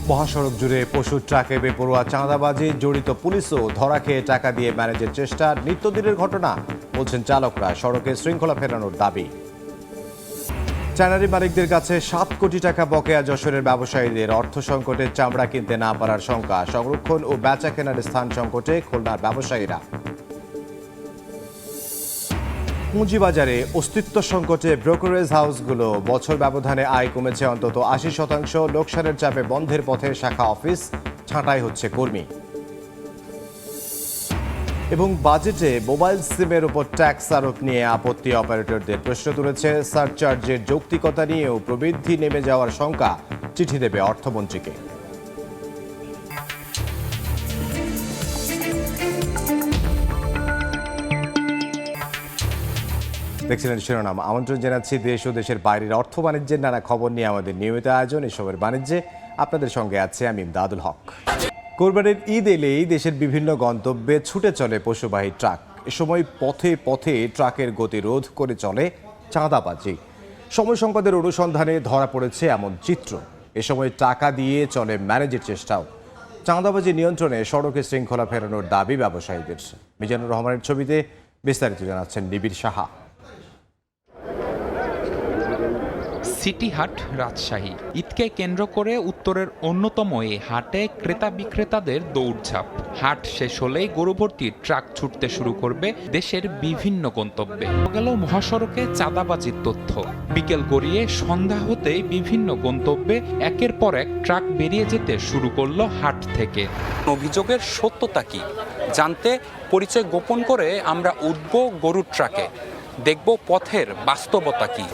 মহাসড়ক জুড়ে পশুর ট্রাকে বেপরোয়া চাঁদাবাজি, জড়িত পুলিশও ধরা খেয়ে টাকা দিয়ে ম্যানেজের চেষ্টা। নিত্যদিনের ঘটনা বলছেন চালকরা, সড়কে শৃঙ্খলা ফেরানোর দাবি। ট্যানারি মালিকদের কাছে 7 কোটি টাকা বকেয়া যশোরের ব্যবসায়ীদের। অর্থ সংকটে চামড়া কিনতে না পারার শঙ্কা। সংরক্ষণ ও বেচা কেনার স্থান সংকটে খুলনার ব্যবসায়ীরা। পুঁজিবাজারে অস্তিত্ব সংকটে ব্রোকারেজ হাউসগুলো। বছর ব্যবধানে আয় কমেছে অন্তত 80%। লোকসানের চাপে বন্ধের পথে শাখা অফিস, ছাঁটাই হচ্ছে কর্মী। এবং বাজেটে মোবাইল সিমের উপর ট্যাক্স আরোপ নিয়ে আপত্তি অপারেটরদের। প্রশ্ন তুলেছে সারচার্জের যৌক্তিকতা নিয়েও প্রবৃদ্ধি নেমে যাওয়ার শঙ্কা। চিঠি দেবে অর্থমন্ত্রীকে। দেখছিলেন শিরোনাম। আমন্ত্রণ জানাচ্ছি দেশ ও দেশের বাইরের অর্থ বাণিজ্যের নানা খবর নিয়ে আমাদের নিয়মিত আয়োজন এসবের বাণিজ্যে। আপনাদের সঙ্গে আছে আমি ইমদাদুল হক। কোরবানির ঈদ এলেই দেশের বিভিন্ন গন্তব্যে ছুটে চলে পশুবাহী ট্রাক। এ সময় পথে পথে ট্রাকের গতিরোধ করে চলে চাঁদাবাজি। সময় সংবাদের অনুসন্ধানে ধরা পড়েছে এমন চিত্র। এ সময় টাকা দিয়ে চলে ম্যানেজের চেষ্টাও। চাঁদাবাজি নিয়ন্ত্রণে সড়কে শৃঙ্খলা ফেরানোর দাবি ব্যবসায়ীদের। মিজানুর রহমানের ছবিতে বিস্তারিত জানাচ্ছেন নিবিড় সাহা। সিটি হাট, রাজশাহী। ঈদকে কেন্দ্র করে উত্তরের অন্যতম এই হাটে ক্রেতা বিক্রেতাদের দৌড়ঝাঁপ। হাট শেষ হলেই গরুভর্তি ট্রাক ছুটতে শুরু করবে দেশের বিভিন্ন গন্তব্যে। গেল মহাসড়কে চাঁদাবাজির তথ্য। বিকেল গড়িয়ে সন্ধ্যা হতেই বিভিন্ন গন্তব্যে একের পর এক ট্রাক বেরিয়ে যেতে শুরু করলো হাট থেকে। অভিযোগের সত্যতা কি জানতে পরিচয় গোপন করে আমরা উঠব গরুর ট্রাকে, দেখব পথের বাস্তবতা কি।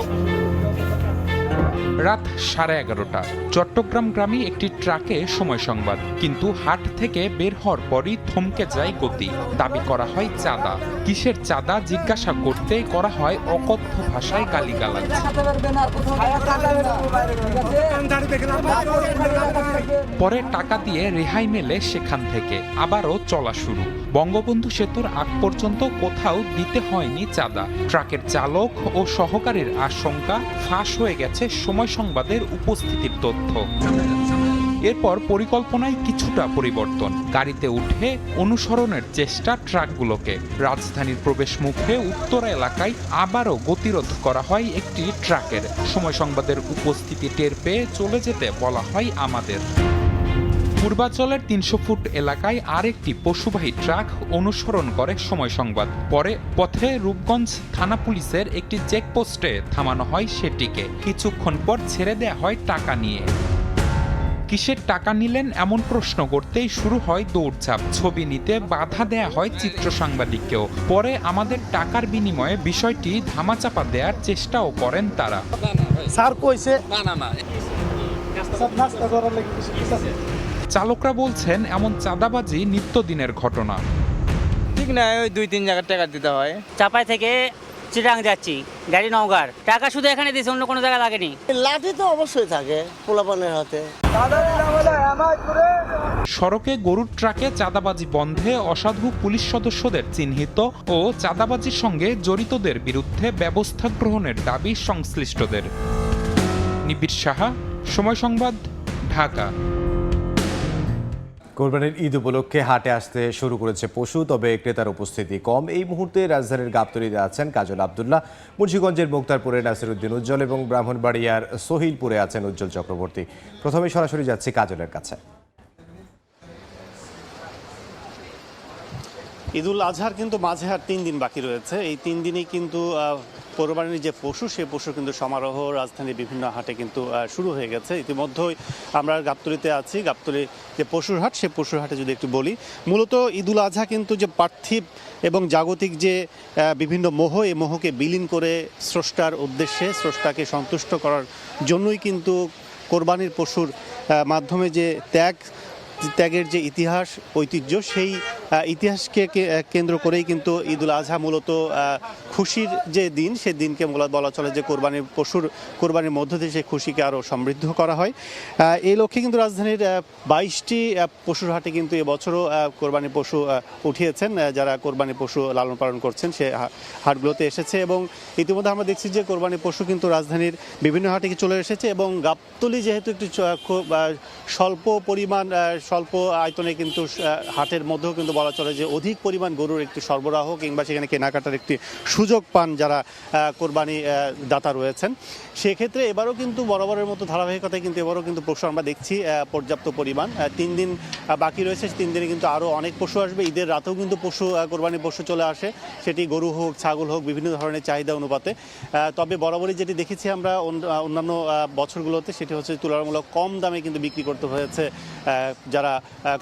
রাত 11:30। চট্টগ্রাম গ্রামে একটি ট্রাকে সময় সংবাদ, কিন্তু হাট থেকে বের হওয়ার পরই থমকে যায় গতি। দাবি করা হয় চাঁদা। কিসের চাঁদা জিজ্ঞাসা করতেই করা হয় অকথ্য ভাষায় গালিগালাজ। পরে টাকা দিয়ে রেহাই মেলে সেখান থেকে। আবারও চলা শুরু। বঙ্গবন্ধু সেতুর আগ পর্যন্ত কোথাও দিতে হয়নি চাঁদা। ট্রাকের চালক ও সহকারীর আশঙ্কা ফাঁস হয়ে গেছে সময় সংবাদের উপস্থিতির তথ্য। এরপর পরিকল্পনায় কিছুটা পরিবর্তন। গাড়িতে উঠে অনুসরণের চেষ্টা ট্রাকগুলোকে। রাজধানীর প্রবেশ মুখে উত্তরা এলাকায় আবারও গতিরোধ করা হয় একটি ট্রাকের। সময় সংবাদের উপস্থিতি টের পেয়ে চলে যেতে বলা হয় আমাদের। পূর্বাঞ্চলের 300 ফুট এলাকায় আরেকটি পশুবাহী ট্রাক অনুসরণ করে সময় সংবাদ। পরে পথে রূপগঞ্জ থানা পুলিশের একটি চেকপোস্টে থামানো হয় সেটিকে। কিছুক্ষণ পর ছেড়ে দেয়া হয় টাকা নিয়ে। কিসের টাকা নিলেন এমন প্রশ্ন করতেই শুরু হয় দৌড়ঝাঁপ। ছবি নিতে বাধা দেয়া হয় চিত্র সাংবাদিককেও। পরে আমাদের টাকার বিনিময়ে বিষয়টি ধামাচাপা দেওয়ার চেষ্টাও করেন তারা। চালকরা বলছেন এমন চাঁদাবাজি নিত্যদিনের ঘটনা। ঠিক না, ওই 2-3 জায়গার টাকা দিতে হয়। চাপাই থেকে চিটাং যাচ্ছি, গাড়ি নওগাঁর। টাকা শুধু এখানে দিয়েছে, অন্য কোনো জায়গায় লাগেনি। লাঠি তো অবশ্যই থাকে পোলাপানের হাতে। সড়কে গরুর ট্রাকে চাঁদাবাজি বন্ধে অসাধু পুলিশ সদস্যদের চিহ্নিত ও চাঁদাবাজির সঙ্গে জড়িতদের বিরুদ্ধে ব্যবস্থা গ্রহণের দাবি সংশ্লিষ্টদের। নিবিড় সাহা, সময় সংবাদ, ঢাকা। কোরবানির ঈদ উপলক্ষে হাটে আসতে শুরু করেছে পশু, তবে ক্রেতার উপস্থিতি কম। এই মুহূর্তে রাজধানীর গাবতলীতে আছেন কাজল আব্দুল্লাহ, মুন্সিগঞ্জের মুক্তারপুরে নাসিরউদ্দিন উজ্জ্বল এবং ব্রাহ্মণবাড়িয়ার সোহিলপুরে আছেন উজ্জ্বল চক্রবর্তী। প্রথমে সরাসরি যাচ্ছি কাজলের কাছে। ঈদুল আজহার কিন্তু মাঝে আর 3 দিন বাকি রয়েছে। এই 3 দিনই কিন্তু কোরবানির যে পশু, সেই পশু কিন্তু সমারোহ রাজধানীর বিভিন্ন হাটে কিন্তু শুরু হয়ে গেছে। ইতিমধ্যেই আমরা গাবতলীতে আছি। গাবতলী যে পশুর হাট, সেই পশুর হাটে যদি একটু বলি, মূলত ঈদুল আজহা কিন্তু যে পার্থিব এবং জাগতিক যে বিভিন্ন মোহ, এই মোহকে বিলীন করে স্রষ্টার উদ্দেশ্যে, স্রষ্টাকে সন্তুষ্ট করার জন্যই কিন্তু কোরবানির পশুর মাধ্যমে যে ত্যাগের যে ইতিহাস, ঐতিহ্য, সেই ইতিহাসকে কেন্দ্র করেই কিন্তু ঈদুল আজহা মূলত খুশির যে দিন সে দিনকে মূলত বলা চলে যে কোরবানির মধ্য দিয়ে সেই খুশিকে আরও সমৃদ্ধ করা হয়। এই লক্ষ্যে কিন্তু রাজধানীর 22টি পশুর হাটে কিন্তু এবছরও কোরবানি পশু উঠিয়েছেন যারা কোরবানি পশু লালন পালন করছেন সে হাটগুলোতে এসেছে এবং ইতিমধ্যে আমরা দেখছি যে কোরবানি পশু কিন্তু রাজধানীর বিভিন্ন হাটে চলে এসেছে এবং গাবতলী যেহেতু একটি খুব স্বল্প পরিমাণ স্বল্প আয়তনে কিন্তু হাটের মধ্যেও কিন্তু বলা চলে যে অধিক পরিমাণ গরুর একটি সরবরাহ কিংবা সেখানে কেনাকাটার একটি সুযোগ পান যারা কোরবানি দাতা রয়েছেন। সেক্ষেত্রে এবারও কিন্তু বরাবরের মতো ধারাবাহিকতায় কিন্তু এবারও কিন্তু পশু আমরা দেখছি পর্যাপ্ত পরিমাণ। 3 দিন বাকি রয়েছে, 3 দিনে কিন্তু আরও অনেক পশু আসবে। ঈদের রাতেও কিন্তু কোরবানি পশু চলে আসে, সেটি গরু হোক ছাগল হোক বিভিন্ন ধরনের চাহিদা অনুপাতে। তবে বরাবরই যেটি দেখেছি আমরা অন্যান্য বছরগুলোতে সেটি হচ্ছে তুলনামূলক কম দামে কিন্তু বিক্রি করতে হয়েছে যারা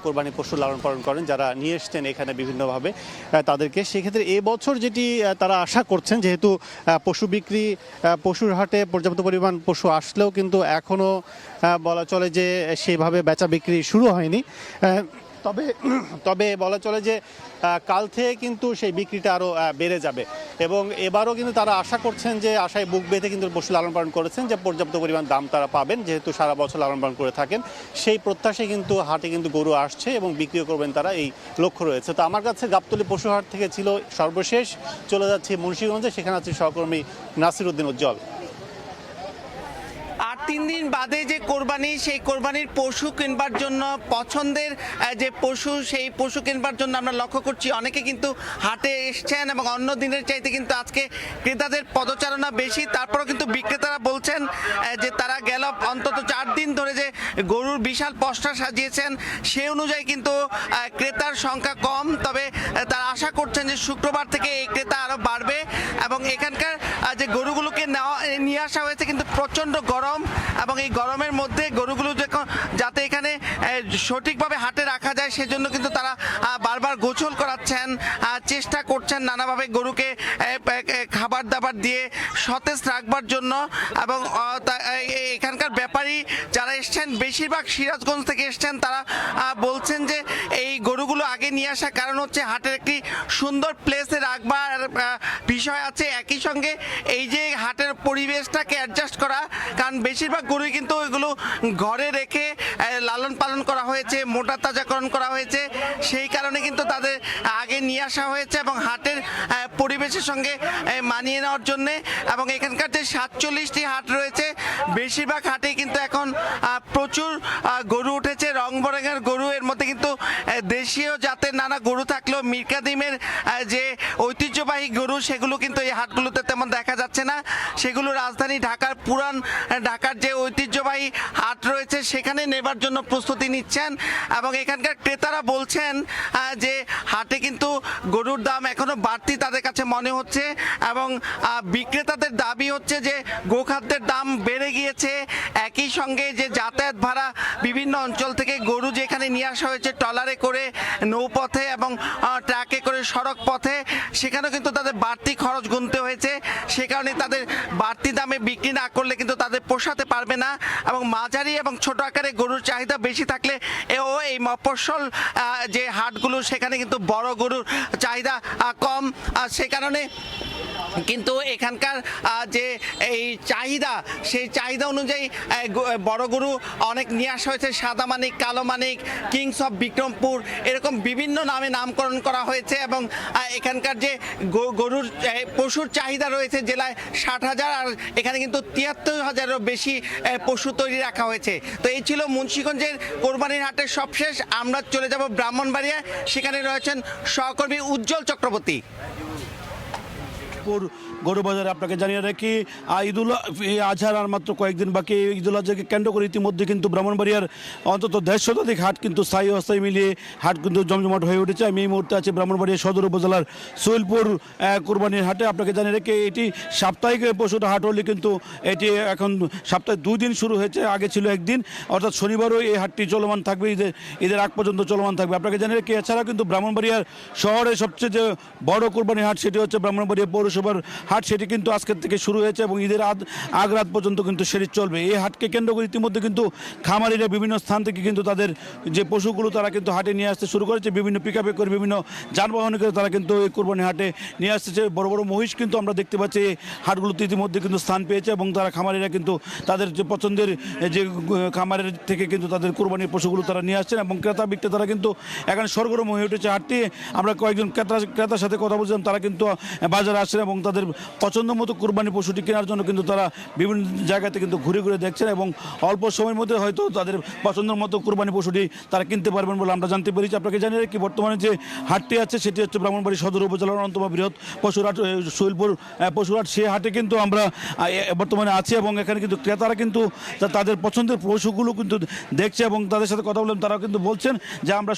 কোরবানি পশু লালন পালন করেন, যারা নিয়ে এসছেন এখানে বিভিন্নভাবে তাদেরকে। সেক্ষেত্রে এবছর যেটি তারা আশা করছেন যেহেতু পশুর হাটে পর্যাপ্ত পরিমাণ পশু আসলেও কিন্তু এখনও বলা চলে যে সেভাবে বেচা বিক্রি শুরু হয়নি। তবে বলা চলে যে কাল থেকে কিন্তু সেই বিক্রিটা আরও বেড়ে যাবে এবং এবারও কিন্তু তারা আশা করছেন যে আশায় বুক বেঁধে কিন্তু পশু লালন পালন করেছেন যে পর্যাপ্ত পরিমাণ দাম তারা পাবেন যেহেতু সারা বছর লালন পালন করে থাকেন। সেই প্রত্যাশায় কিন্তু হাটে কিন্তু গরু আসছে এবং বিক্রিও করবেন তারা, এই লক্ষ্য রয়েছে। তো আমার কাছে গাবতলী পশু হাট থেকে ছিল সর্বশেষ, চলে যাচ্ছি মুন্সিগঞ্জে, সেখানে আছে সহকর্মী নাসির উদ্দিন উজ্জ্বল। আর 3 দিন বাদে যে কোরবানি, সেই কোরবানির পশু কিনবার জন্য পছন্দের যে পশু, সেই পশু কিনবার জন্য আমরা লক্ষ্য করছি অনেকে কিন্তু হাটে এসছেন এবং অন্য দিনের চাইতে কিন্তু আজকে ক্রেতাদের পদচারণা বেশি। তারপরেও কিন্তু বিক্রেতারা বলছেন যে তারা গেল অন্তত 4 দিন ধরে যে গরুর বিশাল পসরা সাজিয়েছেন সেই অনুযায়ী কিন্তু ক্রেতার সংখ্যা কম। তবে তারা আশা করছেন যে শুক্রবার থেকে এই ক্রেতা আরও বাড়বে এবং এখানকার যে গরুগুলোকে নিয়ে আসা হয়েছে কিন্তু প্রচণ্ড গরম এবং এই গরমের মধ্যে গরুগুলো যাতে এখানে সঠিকভাবে হাটে রাখা যায় সেজন্য কিন্তু তারা বারবার গোসল করাচ্ছেন, চেষ্টা করছেন নানাভাবে গরুকে খাবার দাবার দিয়ে সতেজ রাখবার জন্য। এবং এখানকার ব্যাপারী যারা এসছেন বেশিরভাগ সিরাজগঞ্জ থেকে এসছেন, তারা বলছেন যে এই গরুগুলো আগে নিয়ে আসার কারণ হচ্ছে হাটের একটি সুন্দর প্লেসে রাখবার বিষয় আছে, একই সঙ্গে এই যে হাটের পরিবেশটাকে অ্যাডজাস্ট করা, কারণ বেশিরভাগ গরুই কিন্তু এগুলো ঘরে রেখে লালন পালন করা হয়েছে, মোটা তাজাকরণ করা হয়েছে, সেই কারণে কিন্তু তাদের আগে নিয়ে আসা হয়েছে এবং হাটের পরিবেশের সঙ্গে মানিয়ে নেওয়ার জন্যে। এবং এখানকার যে 47টি হাট রয়েছে বেশিরভাগ হাটেই কিন্তু এখন প্রচুর গরু উঠেছে, রং বেরঙের গরু। এর মধ্যে কিন্তু দেশীয় জাতের নানা গরু থাকলেও মীর কাদিমের যে ঐতিহ্যবাহী গরু সেগুলো কিন্তু এই হাটগুলোতে তেমন দেখা যাচ্ছে না। সেগুলো রাজধানী ঢাকার পুরান ঢাকার যে ঐতিহ্যবাহী হাট রয়েছে সেখানে নেবার জন্য প্রস্তুতি নিচ্ছেন এবং এখানকার ক্রেতারা বলছেন যে হাটে কিন্তু গরুর দাম এখনো বাড়তি তাদের কাছে মনে হচ্ছে এবং বিক্রেতাদের দাবি হচ্ছে যে গোখাদ্যের দাম বেড়ে গিয়েছে। একই সঙ্গে যে যাতায়াত ভাড়া বিভিন্ন অঞ্চল থেকে গরু যেখানে নিয়ে আসা হয়েছে ট্রলারে করে, নৌপথে এবং ট্রাকে করে সড়ক পথে, সেখানেও কিন্তু তাদের বাড়তি খরচ গুনতে হয়েছে। সে কারণে তাদের বাড়তি দামে বিক্রি না করলে কিন্তু তাদের পোষাতে পারবে না এবং মাঝারি এবং ছোট আকারে গরুর চাহিদা বেশি থাকলে এই মফস্বল যে হাটগুলো সেখানে কিন্তু বড় গরুর চাহিদা কম। সে কারণে কিন্তু এখানকার যে এই চাহিদা, সেই চাহিদা অনুযায়ী বড় গরু অনেক নিয়ে আসা হয়েছে। সাদা মানিক, কালো মানিক, কিংস অফ বিক্রমপুর, এরকম বিভিন্ন নামে নামকরণ করা হয়েছে এবং এখানকার যে গরুর পশুর চাহিদা রয়েছে জেলায় 60,000, আর এখানে কিন্তু 73,000-এরও বেশি পশু তৈরি রাখা হয়েছে। তো এই ছিল মুন্সিগঞ্জের কোরবানির হাটের সবশেষ। আমরা চলে যাব ব্রাহ্মণবাড়িয়ায়, সেখানে রয়েছেন সহকর্মী উজ্জ্বল চক্রবর্তী। গরু বাজারে আপনাকে জানিয়ে রাখি ঈদুল আজহার আর মাত্র কয়েকদিন বাকি। ঈদুল আজহাকে কেন্দ্র করে ইতিমধ্যে কিন্তু ব্রাহ্মণবাড়িয়ার অন্তত 150 শতাধিক হাট কিন্তু স্থায়ী অস্থায়ী মিলিয়ে হাট কিন্তু জমজমাট হয়ে উঠেছে। আমি এই মুহূর্তে আছি ব্রাহ্মণবাড়িয়া সদর উপজেলার সোহেলপুর কোরবানির হাটে। আপনাকে জানিয়ে রাখি এটি সাপ্তাহিক পশুটা হাট হলে কিন্তু এটি এখন সপ্তাহে 2 দিন শুরু হয়েছে, আগে ছিল 1 দিন, অর্থাৎ শনিবারও এই হাটটি চলমান থাকবে, ঈদের আগ পর্যন্ত চলমান থাকবে। আপনাকে জানিয়ে রাখি এছাড়া কিন্তু ব্রাহ্মণবাড়িয়ার শহরে সবচেয়ে যে বড় কোরবানির হাট সেটি হচ্ছে ব্রাহ্মণবাড়িয়া পৌরসভা পৌরসভার হাট সেটি কিন্তু আজকের থেকে শুরু হয়েছে এবং ঈদের আগ রাত পর্যন্ত কিন্তু সেটি চলবে। এই হাটকে কেন্দ্র করে ইতিমধ্যে কিন্তু খামারিরা বিভিন্ন স্থান থেকে কিন্তু তাদের যে পশুগুলো তারা কিন্তু হাটে নিয়ে আসতে শুরু করেছে। বিভিন্ন পিকআপে করে বিভিন্ন যানবাহনে করে তারা কিন্তু এই কোরবানি হাটে নিয়ে আসতেছে। বড় বড় মহিষ কিন্তু আমরা দেখতে পাচ্ছি এই হাটগুলোতে ইতিমধ্যে কিন্তু স্থান পেয়েছে এবং তারা খামারিরা কিন্তু তাদের যে পছন্দের যে খামারের থেকে কিন্তু তাদের কোরবানির পশুগুলো তারা নিয়ে আসছেন এবং ক্রেতা বিক্রেতারা কিন্তু এখানে সরগরম হয়ে উঠেছে হাটটি। আমরা কয়েকজন ক্রেতার সাথে কথা বলছিলাম, তারা কিন্তু বাজারে আসছেন এবং তাদের পছন্দ মতো কোরবানি পশুটি কেনার জন্য কিন্তু তারা বিভিন্ন জায়গাতে কিন্তু ঘুরে ঘুরে দেখছেন এবং অল্প সময়ের মধ্যে হয়তো তাদের পছন্দের মতো কোরবানি পশুটি তারা কিনতে পারবেন বলে আমরা জানতে পেরেছি। আপনাকে জানিয়ে রাখি বর্তমানে যে হাটটি আছে সেটি হচ্ছে ব্রাহ্মণবাড়ী সদর উপজেলার অন্যতম বৃহৎ পশুরহাট শৈলপুর পশুরহাট। সেই হাটে কিন্তু আমরা বর্তমানে আছি এবং এখানে কিন্তু ক্রেতারা কিন্তু তাদের পছন্দের পশুগুলো কিন্তু দেখছে এবং তাদের সাথে কথা বললাম, তারা কিন্তু বলছেন যে আমরা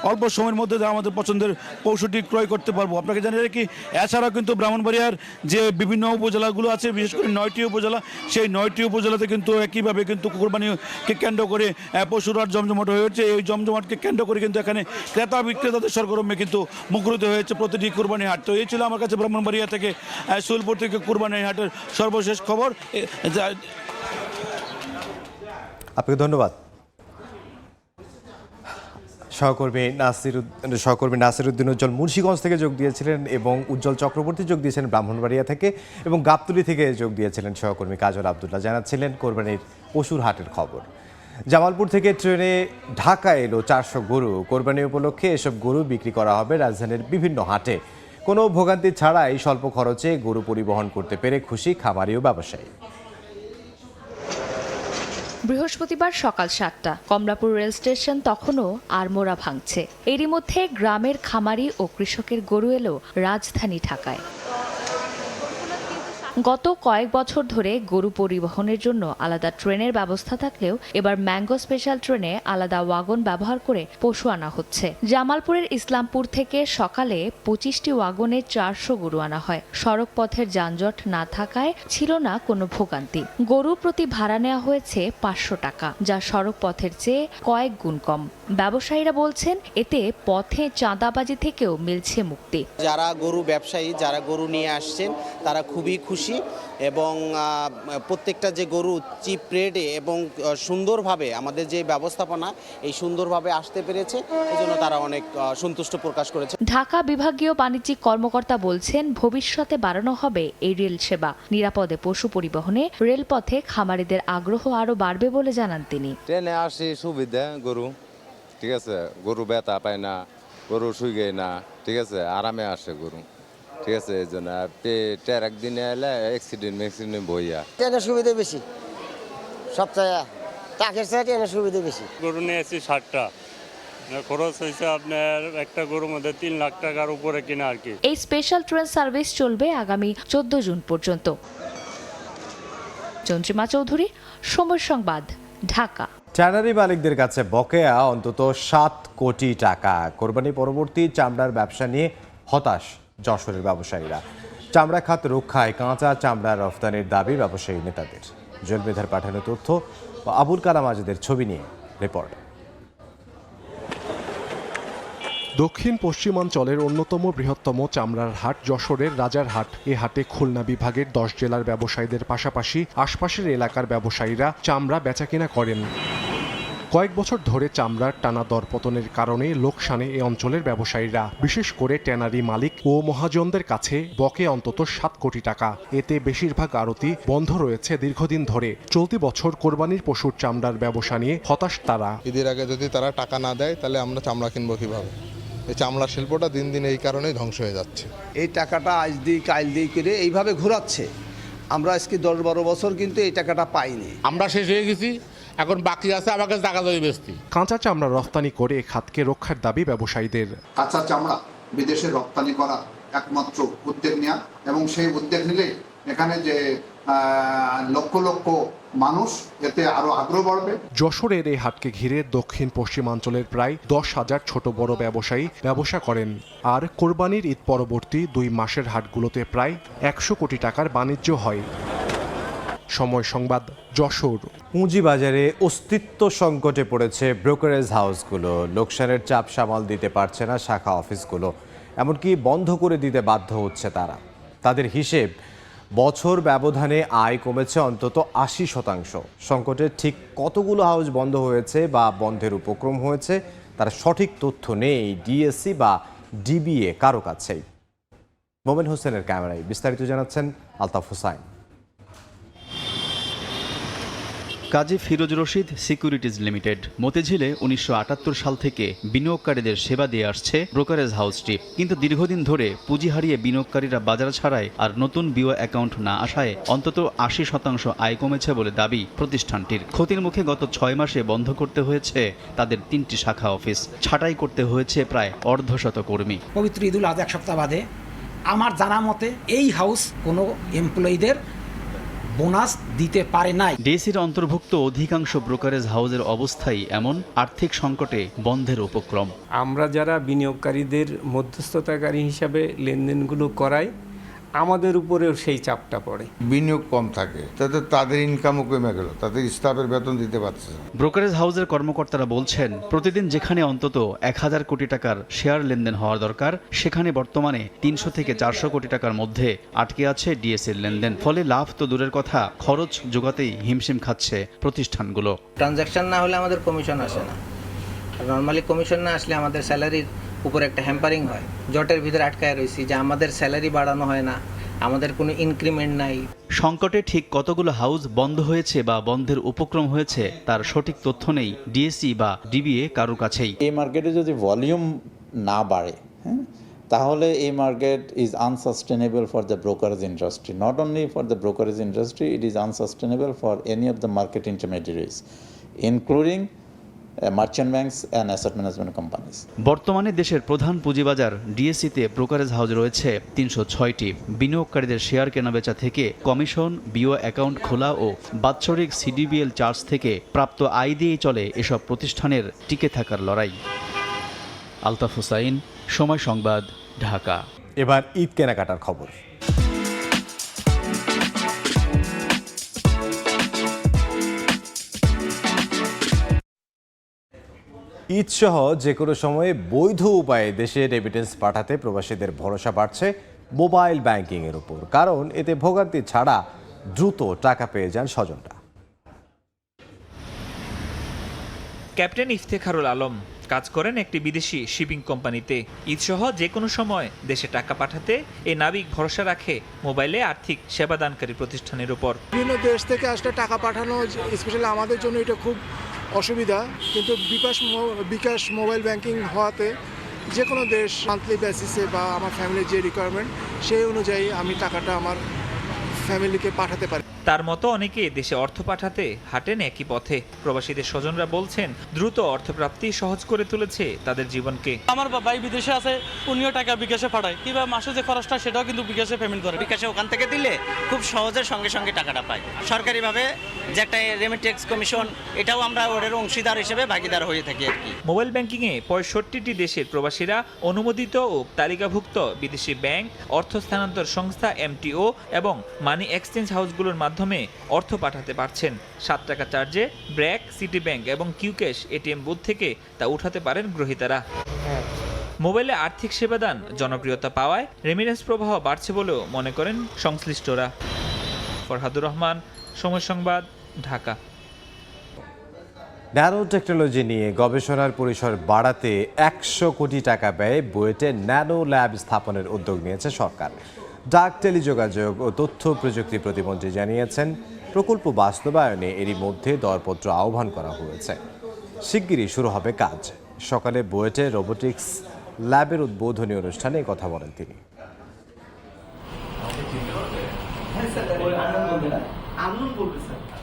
অল্প সময়ের মধ্যে আমাদের পছন্দের পশুটি ক্রয় করতে পারবো। আপনাকে জানিয়ে রাখি এছাড়াও কিন্তু ব্রাহ্মণবাড়িয়ার যে বিভিন্ন উপজেলাগুলো আছে, বিশেষ করে 9টি উপজেলা, সেই 9টি উপজেলাতে কিন্তু একইভাবে কিন্তু কোরবানিকে কেন্দ্র করে পশুরহাট জমজমাট হয়ে উঠছে। এই জমজমাটকে কেন্দ্র করে কিন্তু এখানে ক্রেতা বিক্রেতাদের সরগরমে কিন্তু মুখরিত হয়েছে প্রতিটি কোরবানি হাট। তো এই ছিল আমার কাছে ব্রাহ্মণবাড়িয়া থেকে শৈলপুর থেকে কোরবানি হাটের সর্বশেষ খবর। আপনাকে ধন্যবাদ। সহকর্মী নাসির উদ্দিন উজ্জ্বল মুন্সিগঞ্জ থেকে যোগ দিয়েছিলেন এবং উজ্জ্বল চক্রবর্তী যোগ দিয়েছিলেন ব্রাহ্মণবাড়িয়া থেকে এবং গাবতলী থেকে যোগ দিয়েছিলেন সহকর্মী কাজল আব্দুল্লাহ, জানাচ্ছিলেন কোরবানির পশুর হাটের খবর। জামালপুর থেকে ট্রেনে ঢাকা এলো 400 গরু। কোরবানি উপলক্ষে এসব গরু বিক্রি করা হবে রাজধানীর বিভিন্ন হাটে। কোনো ভোগান্তি ছাড়াই স্বল্প খরচে গরু পরিবহন করতে পেরে খুশি খামারি ও ব্যবসায়ী। বৃহস্পতিবার সকাল 7টা, কমলাপুর রেল স্টেশন তখনও আড়মোড়া ভাঙছে। এরই মধ্যে গ্রামের খামারি ও কৃষকের গরু এলো রাজধানী ঢাকায়। গত কয়েক বছর ধরে গরু পরিবহনের জন্য আলাদা ট্রেনের ব্যবস্থা থাকলেও এবার ম্যাঙ্গো স্পেশাল ট্রেনে আলাদা ওয়াগন ব্যবহার করে পশু আনা হচ্ছে। জামালপুরের ইসলামপুর থেকে সকালে 25টি ওয়াগনে 400 গরু আনা হয়। সড়ক পথের যানজট না থাকায় ছিল না কোনো ভোগান্তি। গরু প্রতি ভাড়া নেওয়া হয়েছে 500 টাকা, যা সড়ক পথের চেয়ে কয়েক গুণ কম। ব্যবসায়ীরা বলছেন এতে পথে চাঁদাবাজি থেকেও মিলছে মুক্তি। যারা গরু ব্যবসায়ী, যারা গরু নিয়ে আসছেন তারা খুবই খুশি এবং প্রত্যেকটা যে গরু চিপ রেটে এবং সুন্দরভাবে আমাদের যে ব্যবস্থাপনা এই সুন্দরভাবে আসতে পেরেছে, এই জন্য তারা অনেক সন্তুষ্ট প্রকাশ করেছে। ঢাকা বিভাগীয় বাণিজ্যিক কর্মকর্তা বলছেন ভবিষ্যতে বাড়ানো হবে এই রেল সেবা। নিরাপদে পশু পরিবহনে রেলপথে খামারিদের আগ্রহ আরও বাড়বে বলে জানান তিনি। ট্রেনে আসি সুবিধা, গরু ঠিক আছে, গরু ব্যথা পায় না, গরু শুয়ে না, ঠিক আছে, আরামে আসে গরু, ঠিক আছে। এই জন্য একদিনে এলে অ্যাক্সিডেন্ট বইয়া ট্রেনের সুবিধা বেশি, সপ্তাহে টাকের চাই ট্রেনের সুবিধা বেশি। গরু নিয়ে এসেছি 60টা, খরচ হয়েছে আপনার একটা গরুর মধ্যে 3 লাখ টাকার উপরে কিনা আর কি। এই স্পেশাল ট্রেন সার্ভিস চলবে আগামী 14 জুন পর্যন্ত। চন্দ্রিমা চৌধুরী, সময় সংবাদ, ঢাকা। ট্যানারি মালিকদের কাছে বকেয়া অন্তত 7 কোটি টাকা। কোরবানি পরবর্তী চামড়ার ব্যবসা নিয়ে হতাশ যশোরের ব্যবসায়ীরা। চামড়া খাত রক্ষায় কাঁচা চামড়া রফতানির দাবি ব্যবসায়ী নেতাদের। জুয়েল মেধার পাঠানো তথ্য ও আবুল কালাম আজাদের ছবি নিয়ে রিপোর্ট। দক্ষিণ পশ্চিমাঞ্চলের অন্যতম বৃহত্তম চামড়ার হাট যশোরের রাজারহাট। এ হাটে খুলনা বিভাগের 10 জেলার ব্যবসায়ীদের পাশাপাশি আশপাশের এলাকার ব্যবসায়ীরা চামড়া বেচাকেনা করেন। কয়েক বছর ধরে চামড়ার টানা দরপতনের কারণে লোকসানে এ অঞ্চলের ব্যবসায়ীরা, বিশেষ করে ট্যানারি মালিক ও মহাজনদের কাছে বকেয়া অন্তত 7 কোটি টাকা। এতে বেশিরভাগ আড়তি বন্ধ রয়েছে দীর্ঘদিন ধরে। চলতি বছর কোরবানির পশুর চামড়ার ব্যবসা নিয়ে হতাশ তারা। ঈদের আগে যদি তারা টাকা না দেয় তাহলে আমরা চামড়া কিনবো কিভাবে? এই চামড়া শিল্পটা দিন দিন এই কারণেই ধ্বংস হয়ে যাচ্ছে। এই টাকাটা আজ দিই কাল দিই করে এইভাবে ঘোরাচ্ছে। আমরা আজকে 10-12 বছর কিন্তু এই টাকাটা পাইনি। আমরা শেষ হয়ে গেছি, এখন বাকি আছে আমাকে টাকা দিয়ে বেচতে। কাঁচা চামড়া রফতানি করে খাতকে রক্ষার দাবি ব্যবসায়ীদের। কাঁচা চামড়া বিদেশে রপ্তানি করা একমাত্র উদ্যোগ নেওয়া এবং সেই উদ্যোগ নিলে এখানে যে লক্ষ লক্ষ মানুষ, এতে আরো আগ্রহ বাড়বে। যশোরের এই হাটকে ঘিরে দক্ষিণ পশ্চিমাঞ্চলের প্রায় 10,000 ছোট বড় ব্যবসায়ী ব্যবসা করেন। আর কোরবানির ঈদ পরবর্তী 2 মাসের হাটগুলোতে প্রায় 100 কোটি টাকার বাণিজ্য হয়। সময় সংবাদ, যশোর। পুঁজিবাজারে অস্তিত্ব সংকটে পড়েছে ব্রোকারেজ হাউসগুলো। লোকসানের চাপ সামাল দিতে পারছে না শাখা অফিসগুলো, এমনকি বন্ধ করে দিতে বাধ্য হচ্ছে তারা। তাদের হিসেব বছর ব্যবধানে আয় কমেছে অন্তত ৮০%। সংকটের ঠিক কতগুলো হাউস বন্ধ হয়েছে বা বন্ধের উপক্রম হয়েছে তার সঠিক তথ্য নেই ডিএসসি বা ডিবিএ কারো কাছেই। মোমেন হোসেনের ক্যামেরায় বিস্তারিত জানাচ্ছেন আলতাফ হোসাইন। কাজী ফিরোজ রশিদ সিকিউরিটিজ লিমিটেড মতিঝিলে ১৯৭৮ সাল থেকে বিনিয়োগকারীদের সেবা দিয়ে আসছে ব্রোকারেজ হাউসটি, কিন্তু দীর্ঘদিন ধরে পুঁজি হারিয়ে বিনিয়োগকারীরা বাজার ছাড়ায় আর নতুন বিও অ্যাকাউন্ট না আসায় অন্তত ৮০% আয় কমেছে বলে দাবি প্রতিষ্ঠানটির। ক্ষতির মুখে গত ৬ মাসে বন্ধ করতে হয়েছে তাদের ৩টি শাখা অফিস, ছাঁটাই করতে হয়েছে প্রায় অর্ধশত কর্মী। পবিত্র ঈদুল আজহা ১ সপ্তাহ বাদে আমার জানা মতে এই হাউস কোনো এমপ্লয়ীদের বোনাস দিতে পারে নাই। ডিএসসির অন্তর্ভুক্ত অধিকাংশ ব্রোকারেজ হাউসের অবস্থাই এমন, আর্থিক সংকটে বন্ধের উপক্রম। আমরা যারা বিনিয়োগকারীদের মধ্যস্থতাকারী হিসাবে লেনদেনগুলো করাই, আমাদের উপরেও সেই চাপটা পড়ে। বিনিয়োগ কম থাকে, তাতে তাদের ইনকামও কমে গেল, তাদের স্টাফের বেতন দিতে পারছে না। ব্রোকারেজ হাউসের কর্মকর্তারা বলছেন, প্রতিদিন যেখানে অন্তত ১,০০০ কোটি টাকার শেয়ার লেনদেন হওয়ার দরকার, সেখানে বর্তমানে ৩০০ থেকে ৪০০ কোটি টাকার মধ্যে আটকে আছে ডিএসসির লেনদেন। ফলে লাভ তো দূরের কথা, খরচ জোগাতেই হিমশিম খাচ্ছে প্রতিষ্ঠানগুলো। ট্রানজ্যাকশন না হলে আমাদের কমিশন আসে না। নর্মালি কমিশন না আসলে আমাদের স্যালারির উপর একটা হ্যাম্পারিং হয়। জটের ভিতরে আটকায় রয়েছি যে আমাদের স্যালারি বাড়ানো হয় না, আমাদের কোনো ইনক্রিমেন্ট নাই। সংকটে ঠিক কতগুলো হাউস বন্ধ হয়েছে বা বন্ধের উপক্রম হয়েছে তার সঠিক তথ্য নেই ডিএসসি বা ডিবিএ কারোর কাছেই। এই মার্কেটে যদি ভলিউম না বাড়ে, তাহলে এই market is unsustainable for the brokerage industry. Not only for the brokerage industry, it is unsustainable for any of the market intermediaries including merchant banks and asset management companies. বর্তমানে দেশের প্রধান পুঁজিবাজার ডিএসসিতে ব্রোকারেজ হাউস রয়েছে ৩০৬টি। বিনিয়োগকারীদের share কেনাবেচা থেকে commission, BO account খোলা ও বাৎসরিক CDBL charge থেকে প্রাপ্ত আয় দিয়েই চলে এসব প্রতিষ্ঠানের টিকে থাকার লড়াই। আলতাফ হোসাইন, সময় সংবাদ, ঢাকা। এবার ঈদ কেনাকাটার খবর। ঈদ সহ যে কোনো সময়ে বৈধ উপায়ে দেশে রেমিটেন্স পাঠাতে প্রবাসীদের ভরসা বাড়ছে মোবাইল ব্যাংকিংয়ের উপর, কারণ এতে ভোগান্তি ছাড়া দ্রুত টাকা পেয়ে যান স্বজনরা। ক্যাপ্টেন ইফতেখারুল আলম কাজ করেন একটি বিদেশি শিপিং কোম্পানিতে। ঈদসহ যে কোনো সময় দেশে টাকা পাঠাতে এই নাবিক ভরসা রাখে মোবাইলে আর্থিক সেবাদানকারী প্রতিষ্ঠানের উপর। বিভিন্ন দেশ থেকে আসলে টাকা পাঠানো স্পেশালি আমাদের জন্য এটা খুব অসুবিধা, কিন্তু বিকাশ মোবাইল ব্যাংকিং হওয়াতে যে কোনো দেশ মান্থলি বেসিসে বা আমার ফ্যামিলির যে রিকোয়ারমেন্ট সেই অনুযায়ী আমি টাকাটা আমার ফ্যামিলিকে পাঠাতে পারি। তার মতো অনেকে দেশে অর্থ পাঠাতে হাঁটেন একই পথে। প্রবাসীদের স্বজনরা বলছেন, দ্রুত অর্থপ্রাপ্তি সহজ করে তুলেছে তাদের জীবনকে। আমার ভাই বিদেশে আছে, উনিও টাকা বিকাশে পাঠায়, কিংবা মাসে যে খরচটা সেটাও কিন্তু বিকাশে পেমেন্ট করে। বিকাশে ওখান থেকে দিলে খুব সহজে সঙ্গে সঙ্গে টাকাটা পায়। সরকারিভাবে যে একটা রেমিটেন্স কমিশন, এটাও আমরা ওদের অংশীদার হিসেবে ভাগিদার হয়ে থাকি আর কি। মোবাইল ব্যাংকিংয়ে ৬৫টি দেশের প্রবাসীরা অনুমোদিত ও তালিকাভুক্ত বিদেশি ব্যাংক, অর্থ স্থানান্তর সংস্থা এমটিও এবং মানি এক্সচেঞ্জ হাউসগুলোর মাধ্যমে অর্থ পাঠাতে পারছেন। ৭ টাকা চার্জে ব্র্যাক, সিটি ব্যাংক এবং কিউক্যাশ এটিএম বুথ থেকে তা উঠাতে পারেন গ্রহীতারা। মোবাইলে আর্থিক সেবাদান জনপ্রিয়তা পাওয়ায় রেমিটেন্স প্রবাহ বাড়ছে বলেও মনে করেন সংশ্লিষ্টরা। ফরহাদুর রহমান, সময় সংবাদ, ঢাকা। ন্যানো টেকনোলজি নিয়ে গবেষণার পরিসর বাড়াতে ১০০ কোটি টাকা ব্যয়ে বুয়েটে ন্যানো ল্যাব স্থাপনের উদ্যোগ নিয়েছে সরকার। ডাক, টেলিযোগাযোগ ও তথ্য প্রযুক্তি প্রতিমন্ত্রী জানিয়েছেন, প্রকল্প বাস্তবায়নে এরই মধ্যে দরপত্র আহ্বান করা হয়েছে। শিগগিরই শুরু হবে কাজ। সকালে বুয়েটে রোবোটিক্স ল্যাবের উদ্বোধনী অনুষ্ঠানে কথা বলেন তিনি।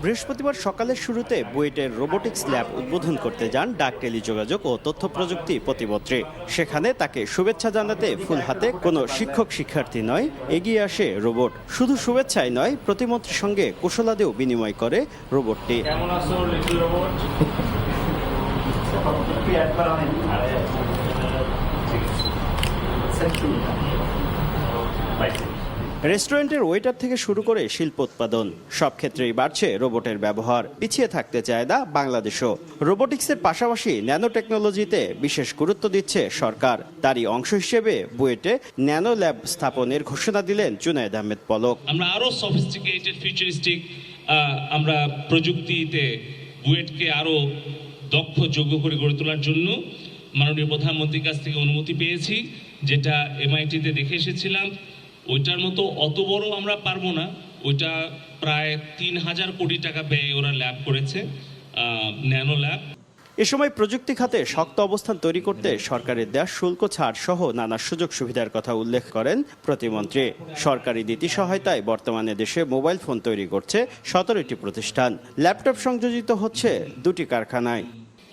বৃহস্পতিবার সকালের শুরুতে বুয়েটের রোবোটিক্স ল্যাব উদ্বোধন করতে যান ডাক, টেলিযোগাযোগ ও তথ্য প্রযুক্তি প্রতিমন্ত্রী। সেখানে তাকে শুভেচ্ছা জানাতে ফুল হাতে কোনো শিক্ষক শিক্ষার্থী নয়, এগিয়ে আসে রোবট। শুধু শুভেচ্ছাই নয়, প্রতিমন্ত্রীর সঙ্গে কুশলাদিও বিনিময় করে রোবটটি। রেস্টুরেন্টের ওয়েটার থেকে শুরু করে শিল্প উৎপাদন সব ক্ষেত্রেই বাড়ছে রোবটের ব্যবহার। পিছিয়ে থাকতে চায় না বাংলাদেশও। রোবোটিক্সের পাশাপাশি ন্যানো টেকনোলজিতে বিশেষ গুরুত্ব দিচ্ছে সরকার। তারই অংশ হিসেবে বুয়েটে ন্যানো ল্যাব স্থাপনের ঘোষণা দিলেন জুনায়েদ আহমেদ পলক। আমরা আরো সফিস্টিকেটেড ফিউচারিস্টিক আমরা প্রযুক্তিতে বুয়েটকে আরো দক্ষ যোগ্য করে গড়ে তোলার জন্য মাননীয় প্রধানমন্ত্রীর কাছ থেকে অনুমতি পেয়েছি, যেটা MIT-তে দেখে এসেছিলাম। ওইটার মতো অত বড় আমরা পারবো না, ওইটা প্রায় 3000 কোটি টাকা ব্যয়ে ওরা ল্যাব করেছে, ন্যানো ল্যাব। এ সময় প্রযুক্তি খাতে শক্ত অবস্থান তৈরি করতে সরকারের দেয়া শুল্ক ছাড় সহ নানা সুযোগ সুবিধার কথা উল্লেখ করেন প্রতিমন্ত্রী। সরকারি নীতি সহায়তায় বর্তমানে দেশে মোবাইল ফোন তৈরি করছে 17টি প্রতিষ্ঠান। ল্যাপটপ সংযোজিত হচ্ছে 2টি কারখানায়।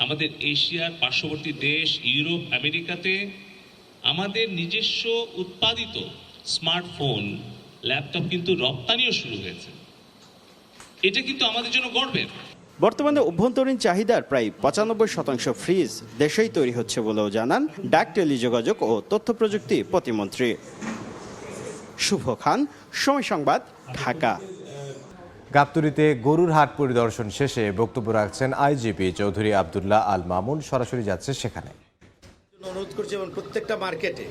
আমাদের এশিয়ার পার্শ্ববর্তী দেশ ইউরোপ, আমেরিকাতে আমাদের নিজস্ব উৎপাদিত স্মার্টফোন, ল্যাপটপ কিন্তু রপ্তানিও শুরু হয়েছে। এটা কিন্তু আমাদের জন্য গর্বের। বর্তমানে অভ্যন্তরীণ চাহিদার প্রায় 95% ফ্রিজ দেশেই তৈরি হচ্ছে বলেও জানান ডাক, টেলিযোগাযোগ ও তথ্য প্রযুক্তি প্রতিমন্ত্রী। শুভ খান, সময় সংবাদ, ঢাকা। গাবতলীতে গরুর হাট পরিদর্শন শেষে বক্তব্য রাখছেন আইজিপি চৌধুরী আব্দুল্লাহ আল মামুন। সরাসরি যাচ্ছে সেখানে। অনুরোধ করছি এবং প্রত্যেকটা মার্কেটে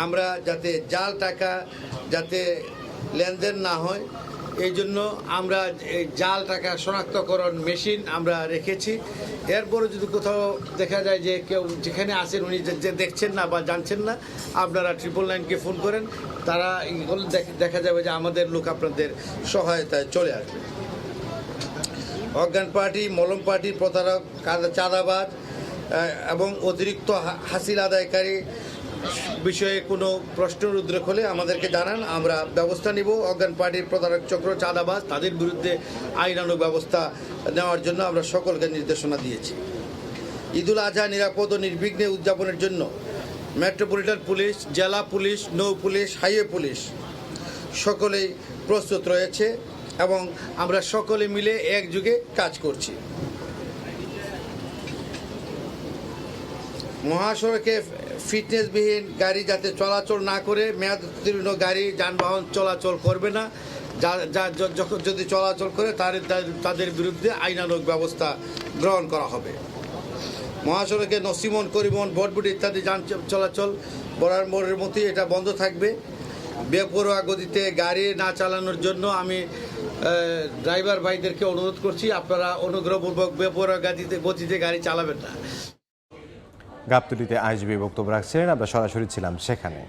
আমরা যাতে জাল টাকা যাতে লেনদেন না হয়, এই জন্য আমরা এই জাল টাকা শনাক্তকরণ মেশিন আমরা রেখেছি। এরপরে যদি কোথাও দেখা যায় যে কেউ যেখানে আসেন উনি যে দেখছেন না বা জানছেন না, আপনারা 999-কে ফোন করেন, তারা দেখা যাবে যে আমাদের লোক আপনাদের সহায়তায় চলে আসবে। অজ্ঞান পার্টি, মলম পার্টি, প্রতারক, চাঁদাবাজ এবং অতিরিক্ত হাসিল আদায়কারী বিষয়ে কোনো প্রশ্নের উদ্রেক হলে আমাদেরকে জানান, আমরা ব্যবস্থা নিব। অজ্ঞান পার্টির প্রতারক চক্র, চাঁদাবাজ, তাদের বিরুদ্ধে আইনানুগ ব্যবস্থা নেওয়ার জন্য আমরা সকলকে নির্দেশনা দিয়েছি। ঈদুল আজহা নিরাপদ ও নির্বিঘ্নে উদযাপনের জন্য মেট্রোপলিটন পুলিশ, জেলা পুলিশ, নৌ পুলিশ, হাইওয়ে পুলিশ সকলেই প্রস্তুত রয়েছে এবং আমরা সকলে মিলে একযোগে কাজ করছি। মহাসড়কে ফিটনেসবিহীন গাড়ি যাতে চলাচল না করে, মেয়াদোত্তীর্ণ গাড়ি যানবাহন চলাচল করবে না। যদি চলাচল করে তাদের বিরুদ্ধে আইনানুগ ব্যবস্থা গ্রহণ করা হবে। মহাসড়কে নসিমন, করিমন, বটবুটি ইত্যাদি যান চলাচল বড়ার মোড়ের মতোই এটা বন্ধ থাকবে। বেপরোয়া গতিতে গাড়ি না চালানোর জন্য আমি ড্রাইভার ভাইদেরকে অনুরোধ করছি, আপনারা অনুগ্রহপূর্বক বেপরোয়া গতিতে গাড়ি চালাবেন না। গাবতলীতে আইজিপি বক্তব্য রাখছেন, আমরা সরাসরি ছিলাম সেখানে।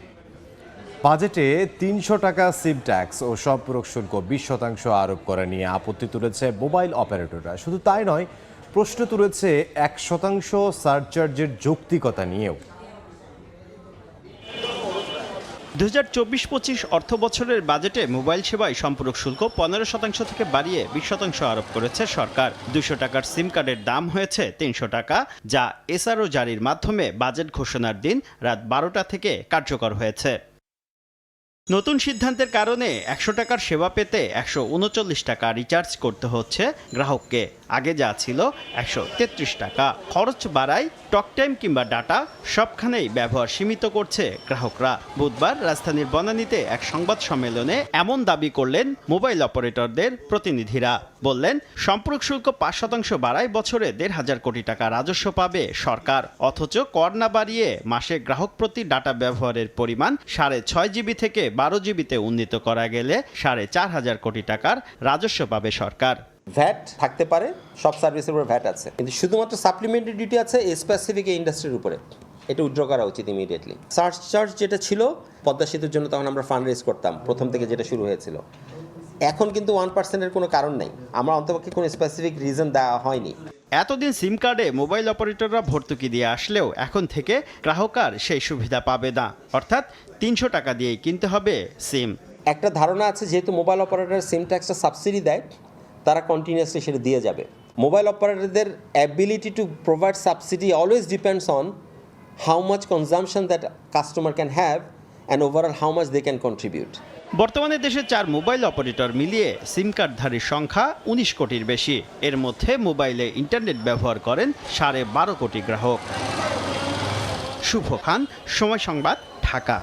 বাজেটে 300 টাকা সিম ট্যাক্স ও সম্পূরক শুল্ক 20% আরোপ করা নিয়ে আপত্তি তুলেছে মোবাইল অপারেটররা। শুধু তাই নয়, প্রশ্ন তুলেছে 1% সারচার্জের যৌক্তিকতা নিয়েও। 2024-25 অর্থ বছরের বাজেটে মোবাইল সেবায় সম্পূরক শুল্ক 15% থেকে বাড়িয়ে 20% আরোপ করেছে সরকার। 200 টাকার সিম কার্ডের দাম হয়েছে 300 টাকা, যা SRO জারির মাধ্যমে বাজেট ঘোষণার দিন রাত 12টা থেকে কার্যকর হয়েছে। নতুন সিদ্ধান্তের কারণে 100 টাকার সেবা পেতে 139 টাকা রিচার্জ করতে হচ্ছে গ্রাহককে। আগে যা ছিল 133 টাকা। খরচ বাড়ায় টক টাইম কিংবা ডাটা সবখানেই ব্যবহার সীমিত করছে গ্রাহকরা। বুধবার রাজধানীর বনানীতে এক সংবাদ সম্মেলনে এমন দাবি করলেন মোবাইল অপারেটরদের প্রতিনিধিরা। বললেন, সম্পূরক শুল্ক 5% বাড়ায় বছরে 1,500 কোটি টাকা রাজস্ব পাবে সরকার, অথচ কর না বাড়িয়ে মাসে গ্রাহক প্রতি ডাটা ব্যবহারের পরিমাণ 6.5 জিবি থেকে 12 জিবিতে উন্নীত করা গেলে 4,500 কোটি টাকার রাজস্ব পাবে সরকার। ভ্যাট থাকতে পারে, সব সার্ভিসের উপর ভ্যাট আছে, কিন্তু শুধুমাত্র সাপ্লিমেন্টারি ডিউটি আছে স্পেসিফিক ইন্ডাস্ট্রির উপরে। এটা উইথড্র করা উচিত ইমিডিয়েটলি। সার্চ চার্জ যেটা ছিল পদ্মা সেতুর জন্য, তখন আমরা ফান্ড রেজ করতাম প্রথম থেকে যেটা শুরু হয়েছিল। এখন কিন্তু 1%-এর কোনো কারণ নেই, আমরা অন্তপক্ষে কোনো স্পেসিফিক রিজন দেওয়া হয়নি। এতদিন সিম কার্ডে মোবাইল অপারেটররা ভর্তুকি দিয়ে আসলেও এখন থেকে গ্রাহক আর সেই সুবিধা পাবে না, অর্থাৎ 300 টাকা দিয়েই কিনতে হবে সিম। একটা ধারণা আছে যেহেতু মোবাইল অপারেটর সিম ট্যাক্সটা সাবসিডি দেয়, তারা কন্টিনিউয়াসলি সেটা দিয়ে যাবে। মোবাইল অপারেটরদের ability to provide subsidy always depends on how much consumption that customer can have and overall how much they can contribute. বর্তমানে দেশে 4 মোবাইল অপারেটর মিলিয়ে সিম কার্ডধারীর সংখ্যা 19 কোটির বেশি। এর মধ্যে মোবাইলে ইন্টারনেট ব্যবহার করেন 12.5 কোটি গ্রাহক। শুভ খান, সময় সংবাদ, ঢাকা।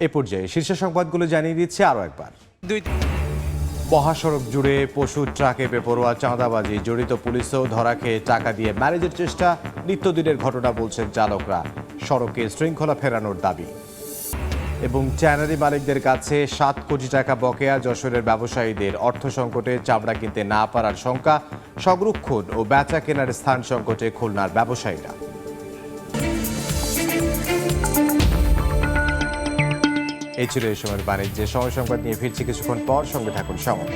এ পর্যায়ে শীর্ষ সংবাদগুলো জানিয়ে দিচ্ছে আরও একবার। মহাসড়ক জুড়ে পশু ট্রাকে বেপরোয়া চাঁদাবাজি, জড়িত পুলিশও ধরা খেয়ে টাকা দিয়ে ম্যারেজের চেষ্টা নিত্যদিনের ঘটনা বলছেন চালকরা। সড়কে শৃঙ্খলা ফেরানোর দাবি। এবং ট্যানারি মালিকদের কাছে 7 কোটি টাকা বকেয়া, যশোরের ব্যবসায়ীদের অর্থ সংকটে চামড়া কিনতে না পারার শঙ্কা, সংরক্ষণ ও বেচা কেনার স্থান সংকটে খুলনার ব্যবসায়ীরা। এই ছিল এই সময়ের বাণিজ্যে। সময় সংবাদ নিয়ে ফিরছি কিছুক্ষণ পর, সঙ্গে থাকুন সময়।